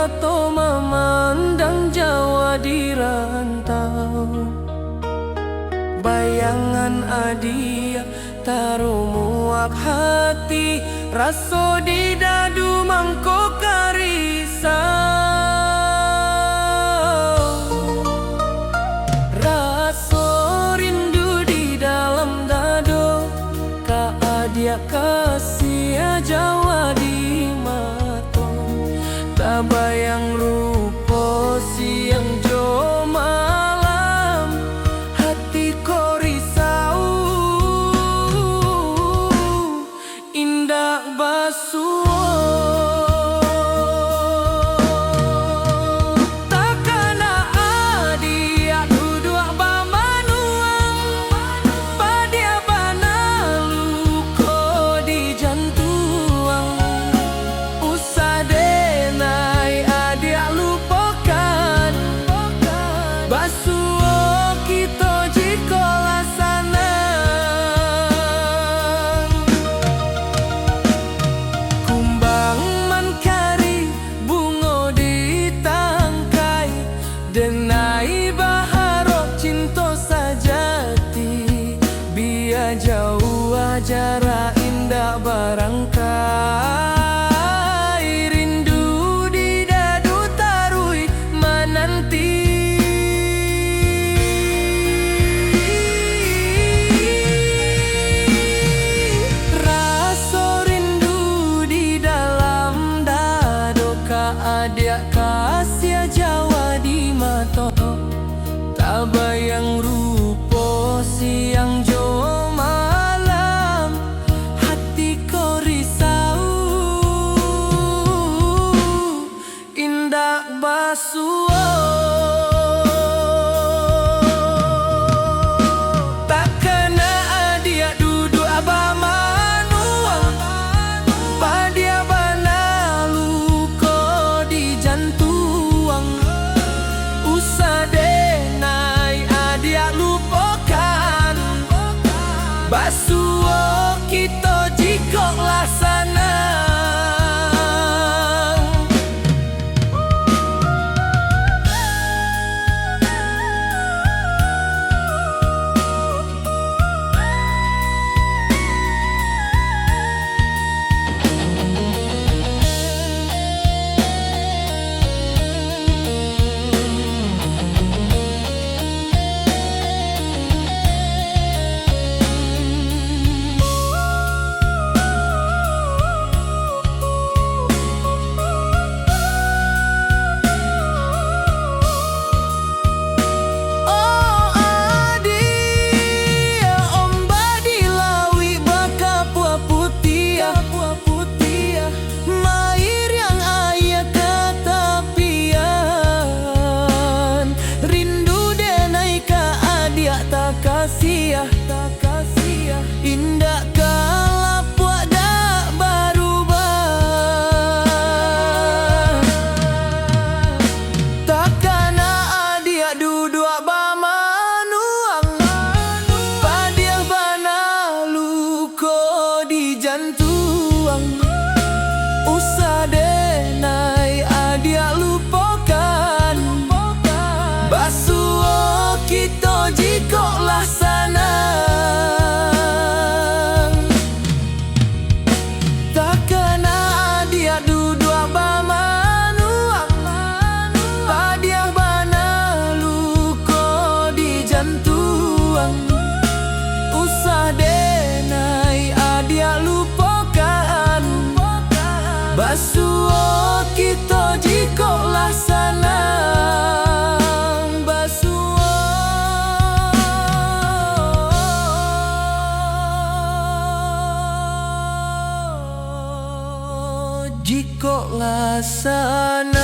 mato memandang Jawa di rantau. Bayangan adia taruh muak hati, raso di dadu mangko karisau. Raso rindu di dalam dado, ka adia kasih Jawa di mato. Tak bayang rupo siang jo malam, hati ko risau. Indah basuh denai baharok cinta sajati, biar jauh jarak indah barangkai. Rindu di dadu tarui menanti, rasa rindu di dalam dado, ka adia kasih Jawa di mato. Tak bayang rupo siang jo malam, hati ko risau. Indah basuh tak kena adia duduk abah manuang, padia banalu ko di jantuang. Usadena adia lupakan, basuh kita jika laksana. Tak kasih indah kala puak dak berubah. Takkan adia duduk bamanuang, padia banalu ko di jantuang. Usadenai adia lupakan, basuh kita jika laksana. Takkan adia duduk bamanuang, padia banalu ko di jantuang. Usah denai adia lupakan, basuh kita jika laksana. Jika laksana.